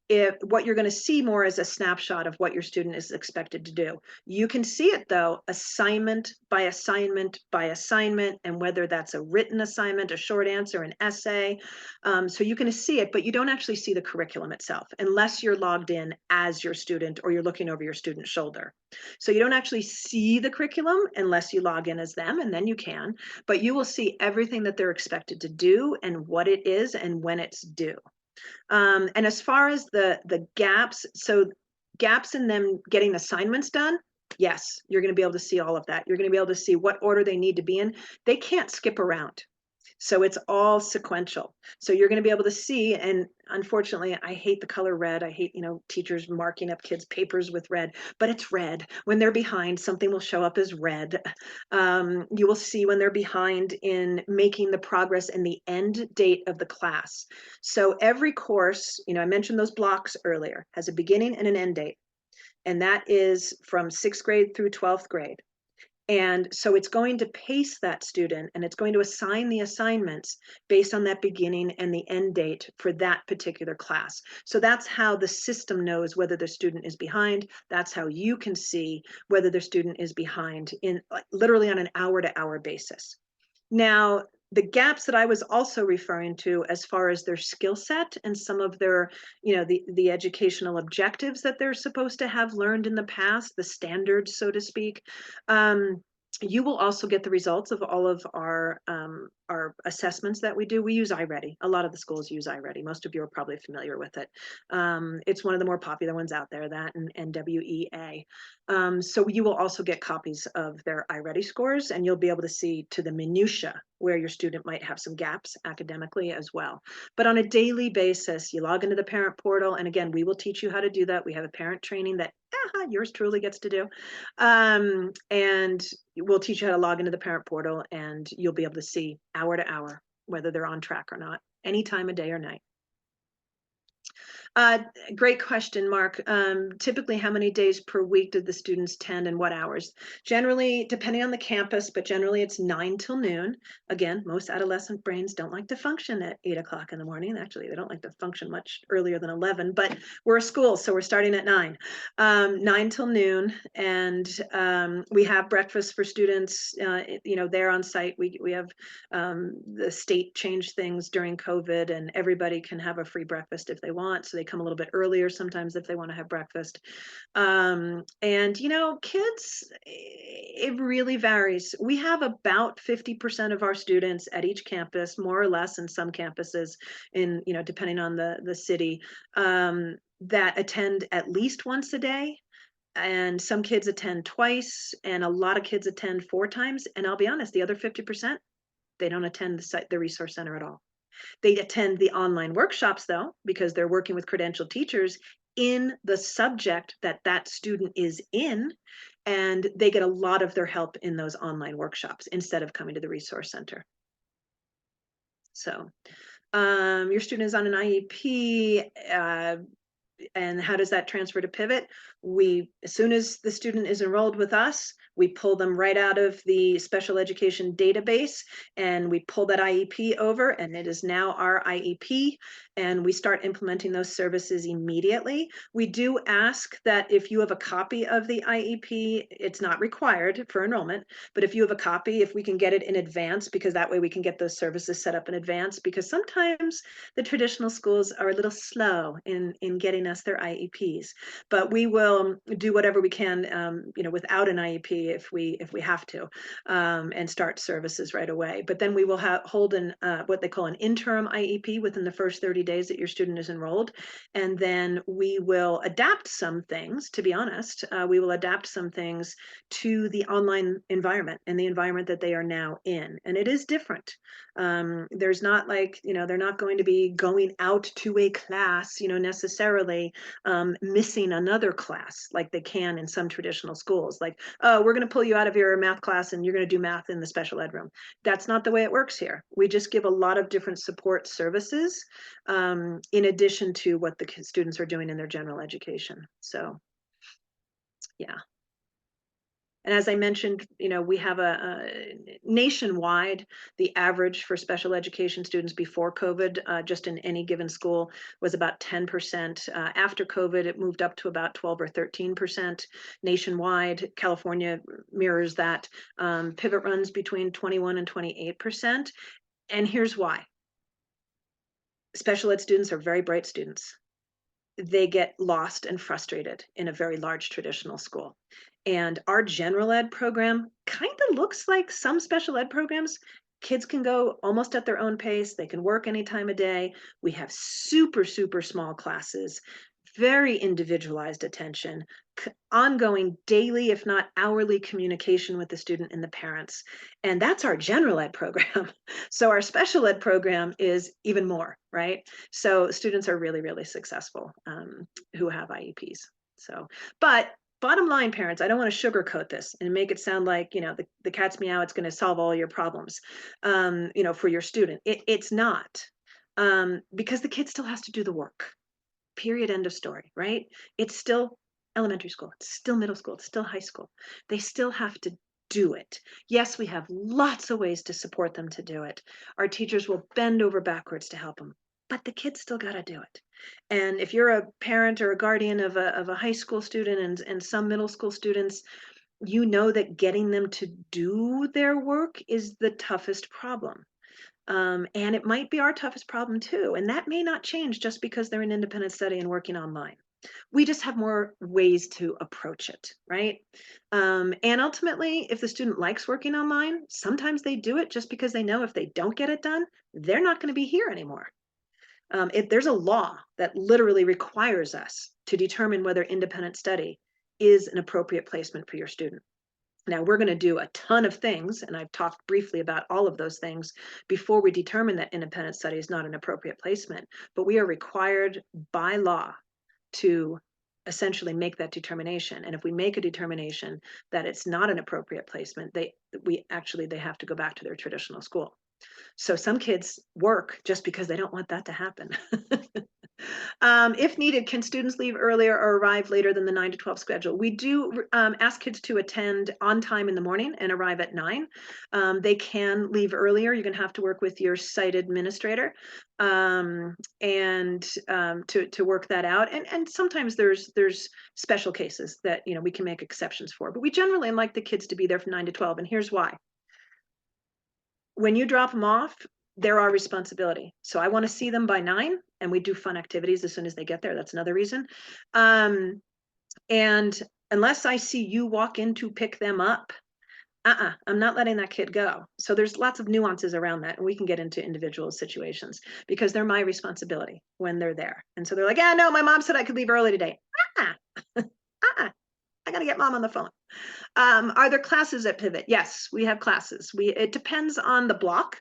if what you're going to see more is a snapshot of what your student is expected to do. You can see it though, assignment by assignment by assignment, and whether that's a written assignment, a short answer, an essay. So you can see it, but you don't actually see the curriculum itself unless you're logged in as your student or you're looking over your student's shoulder. So you don't actually see the curriculum unless you log in as them, and then you can, but you will see everything that they're expected to do and what it is and when it's due. And as far as the gaps, so gaps in them getting assignments done, yes, you're going to be able to see all of that. You're going to be able to see what order they need to be in. They can't skip around. So it's all sequential. So you're going to be able to see, and unfortunately, I hate the color red. I hate, teachers marking up kids' papers with red, but it's red. When they're behind, something will show up as red. You will see when they're behind in making the progress and the end date of the class. So every course, I mentioned those blocks earlier, has a beginning and an end date. And that is from 6th grade through 12th grade. And so it's going to pace that student, and it's going to assign the assignments based on that beginning and the end date for that particular class. So that's how the system knows whether the student is behind. That's how you can see whether the student is behind in literally on an hour-to-hour basis. Now, the gaps that I was also referring to as far as their skill set and some of their, the educational objectives that they're supposed to have learned in the past, the standards, so to speak. You will also get the results of all of our assessments that we do. We use iReady. A lot of the schools use iReady. Most of you are probably familiar with it. It's one of the more popular ones out there, that and NWEA. So you will also get copies of their iReady scores, and you'll be able to see to the minutia where your student might have some gaps academically as well. But on a daily basis, you log into the parent portal, and again, we will teach you how to do that. We have a parent training that yours truly gets to do. And we'll teach you how to log into the parent portal, and you'll be able to see hour to hour whether they're on track or not, any time of day or night. Great question, Mark. Typically, how many days per week did the students attend and what hours? Generally, depending on the campus, but generally it's 9 till noon. Again, most adolescent brains don't like to function at 8 o'clock in the morning. Actually, they don't like to function much earlier than 11, but we're a school, so we're starting at 9. 9 till noon, and we have breakfast for students, there on site. We have the state changed things during COVID, and everybody can have a free breakfast if they want. So they come a little bit earlier sometimes if they want to have breakfast. And kids, it really varies. We have about 50% of our students at each campus, more or less in some campuses, depending on the city, that attend at least once a day. and some kids attend twice, and a lot of kids attend 4 times, and I'll be honest, the other 50%, they don't attend the resource center at all. They attend the online workshops though, because they're working with credentialed teachers in the subject that that student is in, and they get a lot of their help in those online workshops instead of coming to the resource center. So, your student is on an IEP, and how does that transfer to Pivot? As soon as the student is enrolled with us, we pull them right out of the special education database and we pull that IEP over, and it is now our IEP, and we start implementing those services immediately. We do ask that if you have a copy of the IEP, it's not required for enrollment, but if you have a copy, if we can get it in advance, because that way we can get those services set up in advance, because sometimes the traditional schools are a little slow in getting us their IEPs, but we will do whatever we can, without an IEP if we have to, and start services right away. But then we will hold what they call an interim IEP within the first 30 days that your student is enrolled, and then we will adapt some things. To be honest, we will adapt some things to the online environment and the environment that they are now in, and it is different. There's not like, they're not going to be going out to a class, necessarily, missing another class like they can in some traditional schools. Like, oh, we're going to pull you out of your math class and you're going to do math in the special ed room. That's not the way it works here. We just give a lot of different support services, in addition to what the students are doing in their general education. So, yeah. And as I mentioned, we have a nationwide, the average for special education students before COVID, just in any given school, was about 10%. After COVID, it moved up to about 12 or 13% nationwide. California mirrors that. Pivot runs between 21 and 28%. And here's why. Special ed students are very bright students. They get lost and frustrated in a very large traditional school. And our general ed program kind of looks like some special ed programs. Kids can go almost at their own pace. They can work any time of day. We have super, super small classes, very individualized attention, ongoing daily, if not hourly, communication with the student and the parents. And that's our general ed program. So our special ed program is even more, right? So students are really, really successful, who have IEPs. So, but bottom line, parents, I don't want to sugarcoat this and make it sound like, the cat's meow, it's going to solve all your problems, for your student. It's not, because the kid still has to do the work. Period. End of story, right? It's still elementary school. It's still middle school. It's still high school. They still have to do it. Yes, we have lots of ways to support them to do it. Our teachers will bend over backwards to help them, but the kids still got to do it. And if you're a parent or a guardian of a high school student and some middle school students, you know that getting them to do their work is the toughest problem. And it might be our toughest problem too. And that may not change just because they're in independent study and working online. We just have more ways to approach it, right? And ultimately, if the student likes working online, sometimes they do it just because they know if they don't get it done, they're not going to be here anymore. There's a law that literally requires us to determine whether independent study is an appropriate placement for your student. Now, we're going to do a ton of things, and I've talked briefly about all of those things before we determine that independent study is not an appropriate placement, but we are required by law to essentially make that determination. And if we make a determination that it's not an appropriate placement, they have to go back to their traditional school. So some kids work just because they don't want that to happen. If needed, can students leave earlier or arrive later than the 9 to 12 schedule? We do ask kids to attend on time in the morning and arrive at 9. They can leave earlier. You're going to have to work with your site administrator, and to work that out. And sometimes there's special cases that we can make exceptions for. But we generally like the kids to be there from 9 to 12, and here's why. When you drop them off, they're our responsibility. So I want to see them by 9, and we do fun activities as soon as they get there. That's another reason. And unless I see you walk in to pick them up, I'm not letting that kid go. So there's lots of nuances around that, and we can get into individual situations because they're my responsibility when they're there. And so they're like, yeah, no, my mom said I could leave early today. I got to get mom on the phone. Are there classes at Pivot? Yes, we have classes. It depends on the block.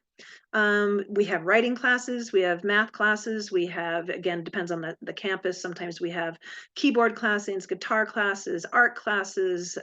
We have writing classes, we have math classes, we have, again, depends on the campus. Sometimes we have keyboard classes, guitar classes, art classes.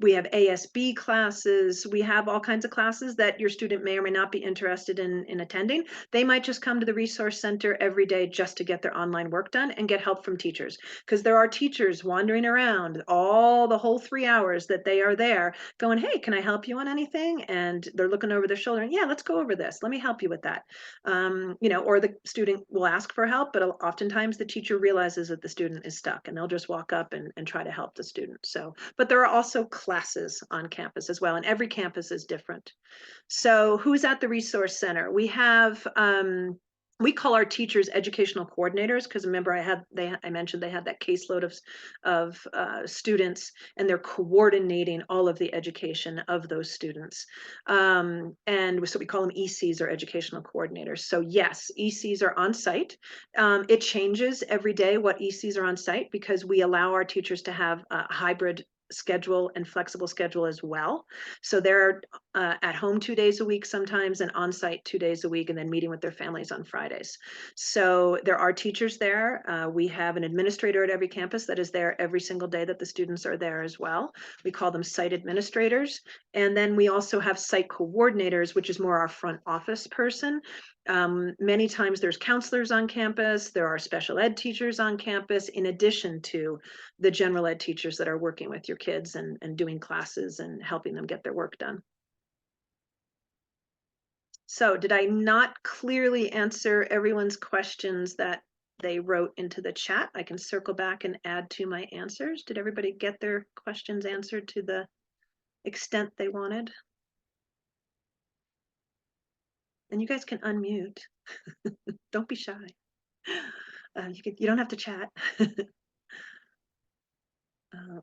We have ASB classes. We have all kinds of classes that your student may or may not be interested in attending. They might just come to the resource center every day just to get their online work done and get help from teachers. Because there are teachers wandering around the whole 3 hours that they are there going, hey, can I help you on anything? And they're looking over their shoulder and, yeah, let's go over this. Let me help you with that. Or the student will ask for help, but oftentimes the teacher realizes that the student is stuck and they'll just walk up and try to help the student. So, but there are also classes on campus as well, and every campus is different. So who's at the resource center? We have, we call our teachers educational coordinators, because remember I mentioned they had that caseload of students, and they're coordinating all of the education of those students. And so we call them ECs, or educational coordinators. So yes, ECs are on site. It changes every day what ECs are on site, because we allow our teachers to have a hybrid schedule and flexible schedule as well. So they're at home 2 days a week sometimes, and on site 2 days a week, and then meeting with their families on Fridays. So there are teachers there. We have an administrator at every campus that is there every single day that the students are there as well. We call them site administrators. And then we also have site coordinators, which is more our front office person. Many times there's counselors on campus, there are special ed teachers on campus, in addition to the general ed teachers that are working with your kids and doing classes and helping them get their work done. So did I not clearly answer everyone's questions that they wrote into the chat? I can circle back and add to my answers. Did everybody get their questions answered to the extent they wanted? And you guys can unmute. Don't be shy. You don't have to chat.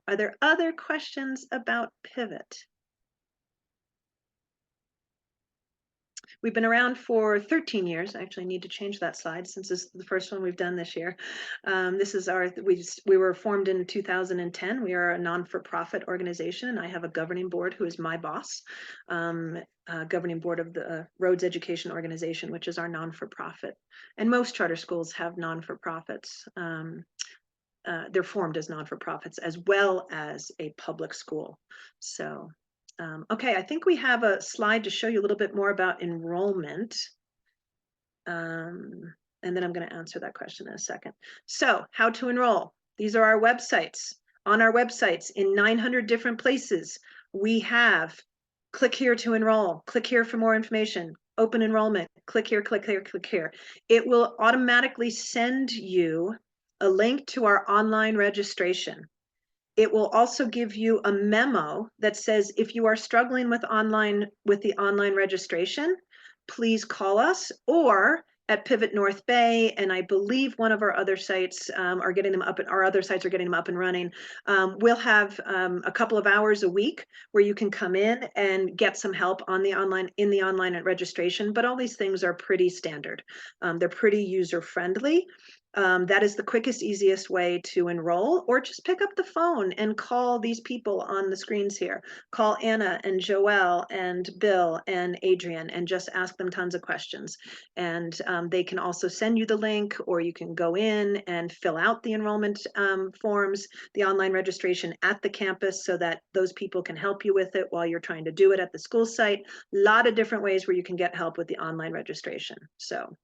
Are there other questions about Pivot? We've been around for 13 years. I actually need to change that slide since this is the first one we've done this year. This is we were formed in 2010. We are a non-for-profit organization, and I have a governing board who is my boss, governing board of the Rhodes Education Organization, which is our non-for-profit. And most charter schools have non-for-profits. They're formed as non-for-profits as well as a public school. So okay, I think we have a slide to show you a little bit more about enrollment. And then I'm going to answer that question in a second. So how to enroll. These are our websites. On our websites, in 900 different places, we have click here to enroll, click here for more information, open enrollment, click here, click here, click here. It will automatically send you a link to our online registration. It will also give you a memo that says, if you are struggling with the online registration, please call us, or at Pivot North Bay, and I believe one of our other sites are getting them up, and our other sites are getting them up and running. We'll have a couple of hours a week where you can come in and get some help in the online registration, but all these things are pretty standard. They're pretty user-friendly. That is the quickest, easiest way to enroll, or just pick up the phone and call these people on the screens here. Call Anna and Joelle and Bill and Adrian and just ask them tons of questions. And they can also send you the link, or you can go in and fill out the enrollment forms, the online registration at the campus, so that those people can help you with it while you're trying to do it at the school site. A lot of different ways where you can get help with the online registration. So.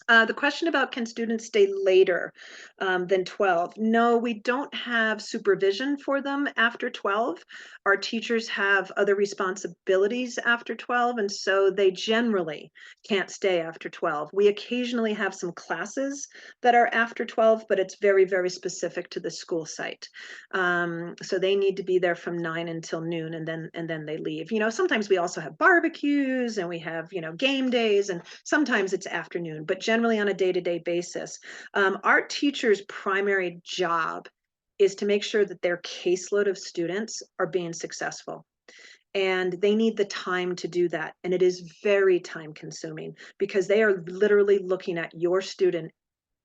The question about, can students stay later than 12? No, we don't have supervision for them after 12. Our teachers have other responsibilities after 12, and so they generally can't stay after 12. We occasionally have some classes that are after 12, but it's very, very specific to the school site. So they need to be there from 9 until noon, and then they leave. Sometimes we also have barbecues, and we have, game days, and sometimes it's afternoon, but generally on a day-to-day basis. Our teachers' primary job is to make sure that their caseload of students are being successful. And they need the time to do that. And it is very time consuming, because they are literally looking at your student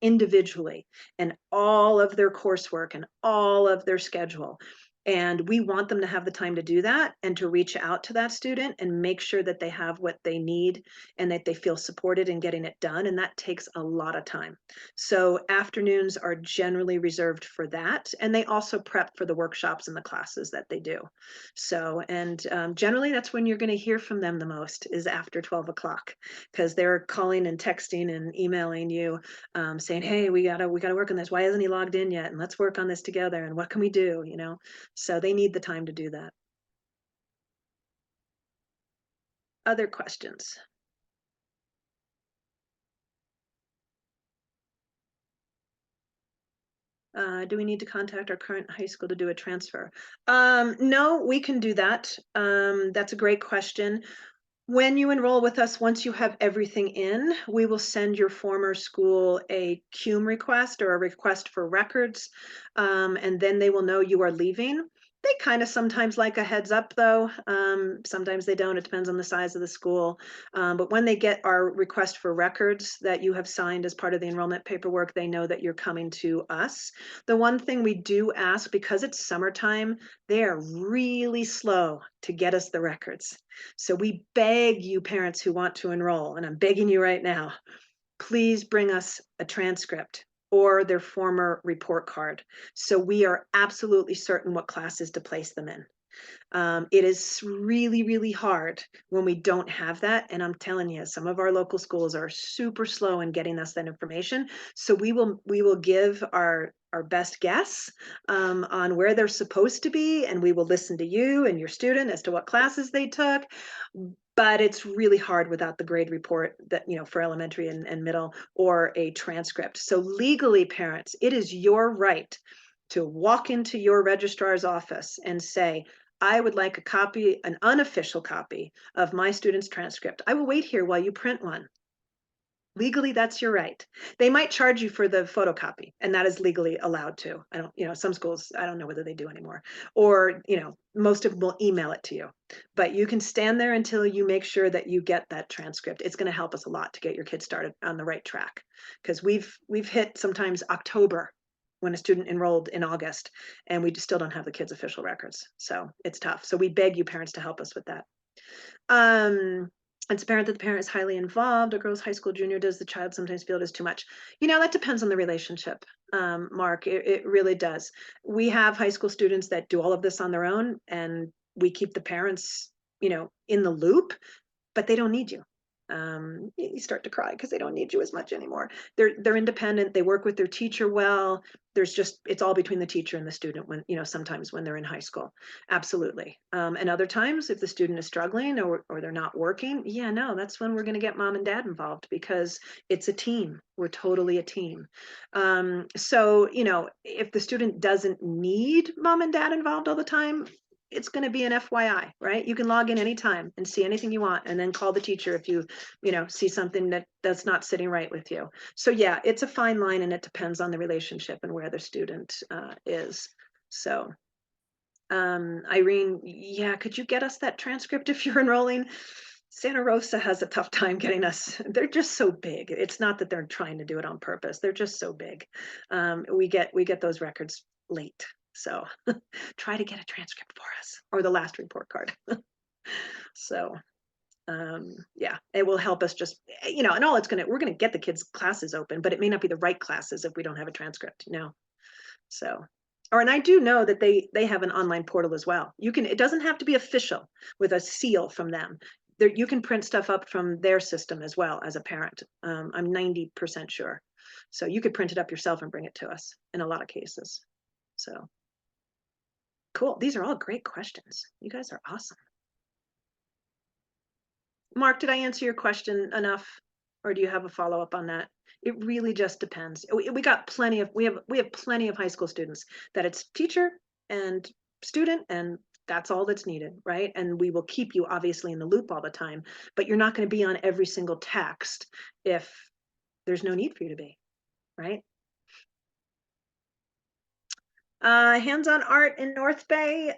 individually and all of their coursework and all of their schedule. And we want them to have the time to do that and to reach out to that student and make sure that they have what they need and that they feel supported in getting it done. And that takes a lot of time. So afternoons are generally reserved for that. And they also prep for the workshops and the classes that they do. So, and generally that's when you're going to hear from them the most, is after 12 o'clock, because they're calling and texting and emailing you, saying, hey, we gotta work on this. Why isn't he logged in yet? And let's work on this together. And what can we do? So they need the time to do that. Other questions? Do we need to contact our current high school to do a transfer? No, we can do that. That's a great question. When you enroll with us, once you have everything in, we will send your former school a CUME request or a request for records, and then they will know you are leaving. They kind of sometimes like a heads up, though. Sometimes they don't. It depends on the size of the school. But when they get our request for records that you have signed as part of the enrollment paperwork, they know that you're coming to us. The one thing we do ask, because it's summertime, they are really slow to get us the records. So we beg you, parents who want to enroll, and I'm begging you right now, please bring us a transcript or their former report card, so we are absolutely certain what classes to place them in. It is really, really hard when we don't have that. And I'm telling you, some of our local schools are super slow in getting us that information. So we will give our best guess on where they're supposed to be, and we will listen to you and your student as to what classes they took. But it's really hard without the grade report that, for elementary and middle, or a transcript. So legally, parents, it is your right to walk into your registrar's office and say, I would like a copy, an unofficial copy of my student's transcript. I will wait here while you print one. Legally, that's your right. They might charge you for the photocopy, and that is legally allowed to. I don't, some schools, I don't know whether they do anymore. Or, most of them will email it to you. But you can stand there until you make sure that you get that transcript. It's going to help us a lot to get your kids started on the right track. Because we've hit sometimes October when a student enrolled in August, and we still don't have the kids' official records. So it's tough. So we beg you, parents, to help us with that. It's apparent that the parent is highly involved. A girl's high school junior, does the child sometimes feel it is too much? That depends on the relationship, Mark. It really does. We have high school students that do all of this on their own, and we keep the parents, in the loop, but they don't need you. You start to cry because they don't need you as much anymore. They're independent. They work with their teacher well. It's all between the teacher and the student when, sometimes when they're in high school. Absolutely. And other times, if the student is struggling or they're not working, yeah, no, that's when we're going to get mom and dad involved, because it's a team. We're totally a team. So, if the student doesn't need mom and dad involved all the time, it's going to be an FYI, right? You can log in anytime and see anything you want, and then call the teacher if you see something that's not sitting right with you. So yeah, it's a fine line, and it depends on the relationship and where the student is. So Irene, yeah, could you get us that transcript if you're enrolling? Santa Rosa has a tough time getting us. They're just so big. It's not that they're trying to do it on purpose. They're just so big. We get those records late. So try to get a transcript for us, or the last report card. So yeah, it will help us just, and all we're going to get the kids' classes open, but it may not be the right classes if we don't have a transcript, So, and I do know that they have an online portal as well. It doesn't have to be official with a seal from them. You can print stuff up from their system as well as a parent. I'm 90% sure. So you could print it up yourself and bring it to us in a lot of cases. So cool. These are all great questions. You guys are awesome. Mark, did I answer your question enough, or do you have a follow-up on that? It really just depends. We have plenty of high school students that it's teacher and student, and that's all that's needed, right? And we will keep you obviously in the loop all the time, but you're not going to be on every single text if there's no need for you to be, right? Hands-on art in North Bay.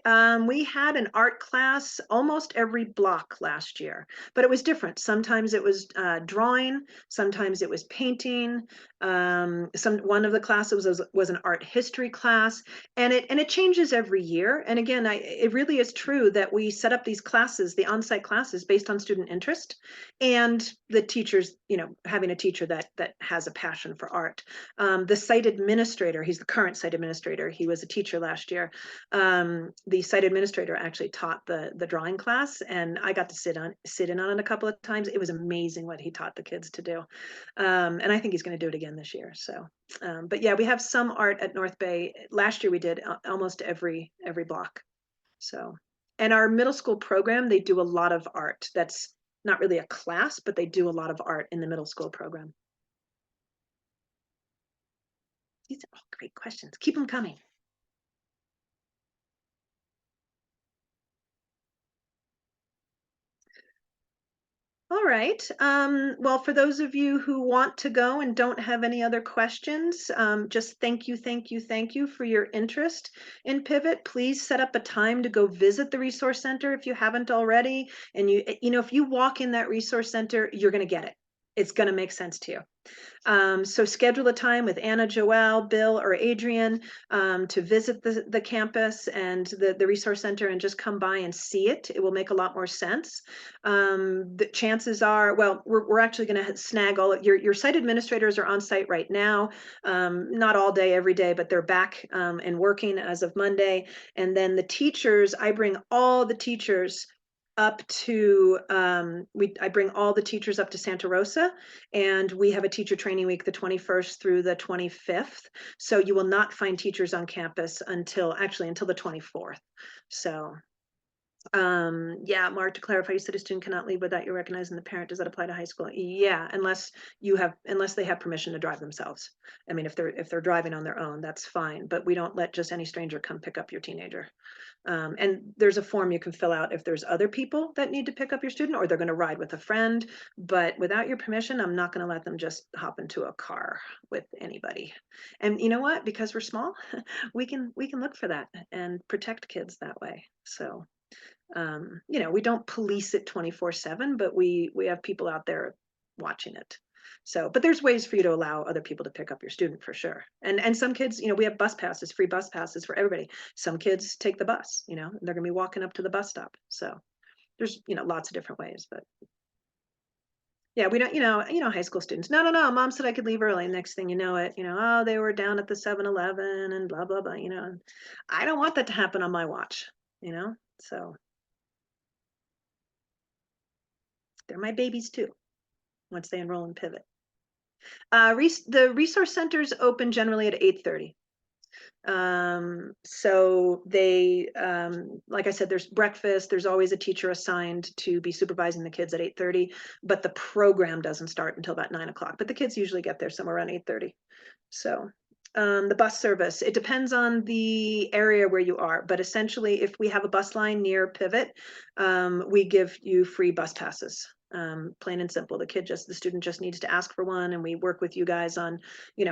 We had an art class almost every block last year, but it was different. Sometimes it was drawing, sometimes it was painting. One of the classes was an art history class, and it changes every year. And again, it really is true that we set up these classes, the on-site classes, based on student interest and the teachers, having a teacher that has a passion for art. The site administrator, he's the current site administrator. He was a teacher last year. The site administrator actually taught the drawing class, and I got to sit in on it a couple of times. It was amazing what he taught the kids to do. And I think he's going to do it again this year. So, but yeah, we have some art at North Bay. Last year we did almost every block. So, and our middle school program, they do a lot of art. That's not really a class, but they do a lot of art in the middle school program. These are all great questions. Keep them coming. All right. Well, for those of you who want to go and don't have any other questions, just thank you for your interest in Pivot. Please set up a time to go visit the Resource Center if you haven't already. And if you walk in that Resource Center, you're going to get it. It's going to make sense to you. So schedule a time with Anna, Joelle, Bill, or Adrian to visit the campus and the Resource Center and just come by and see it. It will make a lot more sense. The chances are, well, we're actually going to snag all of your site administrators are on site right now, not all day, every day, but they're back and working as of Monday. And then the teachers, I bring all the teachers up to I bring all the teachers up to Santa Rosa, and we have a teacher training week the 21st through the 25th. So you will not find teachers on campus until the 24th. So yeah, Mark, to clarify, you said a student cannot leave without you recognizing the parent. Does that apply to high school? Yeah, unless they have permission to drive themselves. I mean, if they're driving on their own, that's fine, but we don't let just any stranger come pick up your teenager. And there's a form you can fill out if there's other people that need to pick up your student, or they're going to ride with a friend. But without your permission, I'm not going to let them just hop into a car with anybody. And you know what? Because we're small, we can look for that and protect kids that way. So, we don't police it 24/7, but we have people out there watching it. So, but there's ways for you to allow other people to pick up your student for sure. And some kids, we have bus passes, free bus passes for everybody. Some kids take the bus, and they're going to be walking up to the bus stop. So there's, lots of different ways, but yeah, we don't, high school students. No, mom said I could leave early. Next thing you know it, oh, they were down at the 7-Eleven and blah, blah, blah, and I don't want that to happen on my watch, so they're my babies too, once they enroll in Pivot. The resource centers open generally at 8:30. So they, like I said, there's breakfast. There's always a teacher assigned to be supervising the kids at 8:30, but the program doesn't start until about 9 o'clock. But the kids usually get there somewhere around 8:30. So the bus service, it depends on the area where you are, but essentially if we have a bus line near Pivot, we give you free bus passes. Plain and simple. The student just needs to ask for one, and we work with you guys on,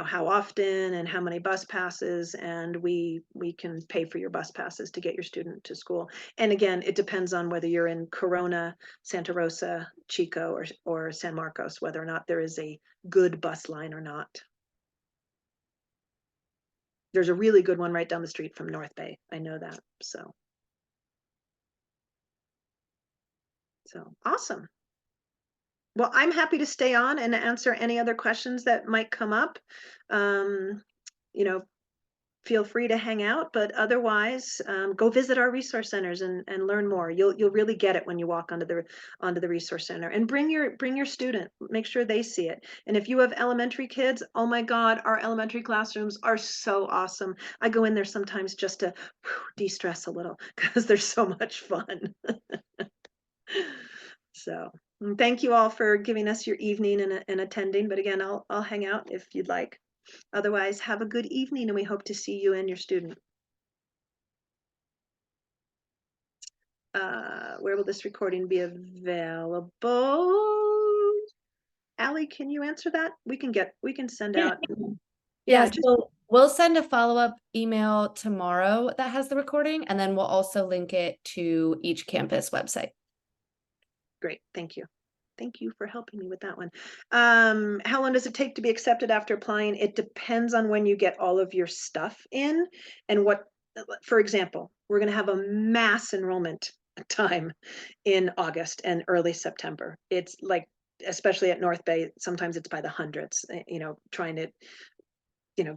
how often and how many bus passes, and we can pay for your bus passes to get your student to school. And again, it depends on whether you're in Corona, Santa Rosa, Chico, or San Marcos, whether or not there is a good bus line or not. There's a really good one right down the street from North Bay. I know that. So awesome. Well, I'm happy to stay on and answer any other questions that might come up. Feel free to hang out, but otherwise, go visit our resource centers and learn more. You'll really get it when you walk onto the resource center. And bring your student. Make sure they see it. And if you have elementary kids, oh my God, our elementary classrooms are so awesome. I go in there sometimes just to de-stress a little because they're so much fun. So thank you all for giving us your evening and attending. But again, I'll hang out if you'd like. Otherwise, have a good evening, and we hope to see you and your student. Where will this recording be available? Allie, can you answer that? We can send out. Yeah, so we'll send a follow-up email tomorrow that has the recording, and then we'll also link it to each campus website. Great, thank you. Thank you for helping me with that one. How long does it take to be accepted after applying? It depends on when you get all of your stuff in and what, for example, we're going to have a mass enrollment time in August and early September. It's like, especially at North Bay, sometimes it's by the hundreds, trying to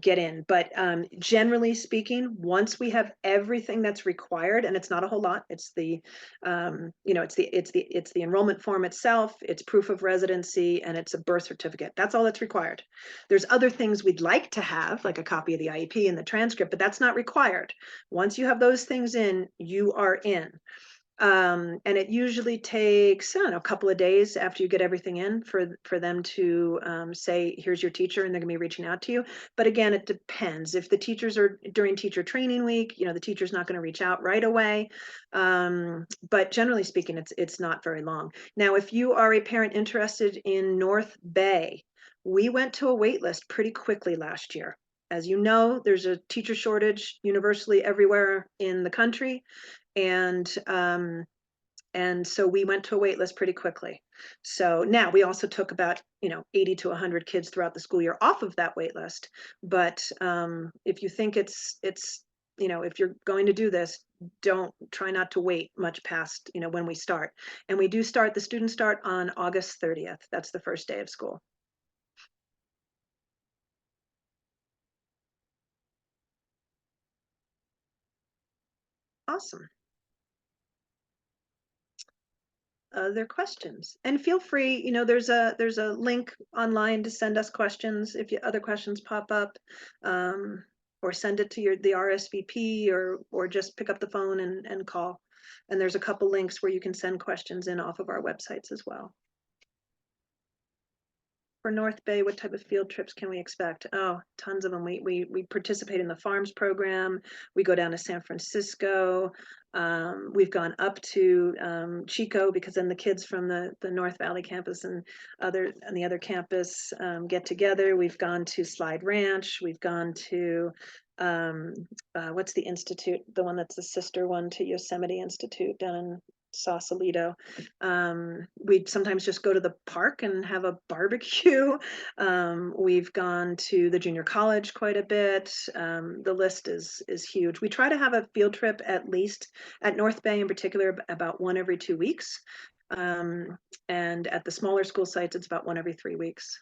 get in. But generally speaking, once we have everything that's required, and it's not a whole lot, it's the it's the enrollment form itself, it's proof of residency, and it's a birth certificate. That's all that's required. There's other things we'd like to have, like a copy of the IEP and the transcript, but that's not required. Once you have those things in, you are in. And it usually takes, I don't know, a couple of days after you get everything in for them to say, here's your teacher, and they're gonna be reaching out to you. But again, it depends. If the teachers are during teacher training week, the teacher's not gonna reach out right away. But generally speaking, it's not very long. Now, if you are a parent interested in North Bay, we went to a wait list pretty quickly last year. As you know, there's a teacher shortage universally everywhere in the country. And so we went to a wait list pretty quickly. So now we also took about 80 to 100 kids throughout the school year off of that wait list. But if you think it's if you're going to do this, don't try not to wait much past when we start. And we do start, the students start on August 30th. That's the first day of school. Awesome. Other questions? And feel free, there's a link online to send us questions if other questions pop up, or send it to the RSVP, or just pick up the phone and call. And there's a couple links where you can send questions in off of our websites as well. For North Bay, what type of field trips can we expect? Oh, tons of them. We participate in the farms program. We go down to San Francisco. We've gone up to Chico, because then the kids from the North Valley campus and the other campus get together. We've gone to Slide Ranch. We've gone to what's the institute? The one that's the sister one to Yosemite Institute down in Sausalito. We sometimes just go to the park and have a barbecue. We've gone to the junior college quite a bit. The list is huge. We try to have a field trip, at least at North Bay in particular, about one every 2 weeks. And at the smaller school sites, it's about one every 3 weeks.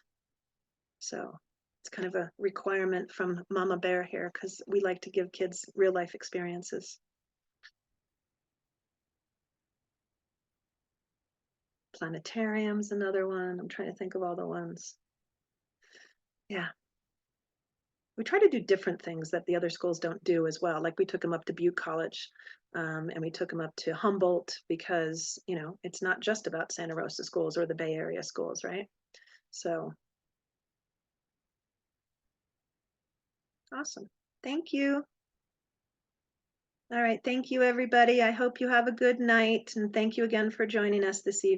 So it's kind of a requirement from Mama Bear here, because we like to give kids real life experiences. Planetarium's another one. I'm trying to think of all the ones. Yeah. We try to do different things that the other schools don't do as well. Like we took them up to Butte College, and we took them up to Humboldt, because, it's not just about Santa Rosa schools or the Bay Area schools, right? So. Awesome. Thank you. All right. Thank you, everybody. I hope you have a good night. And thank you again for joining us this evening.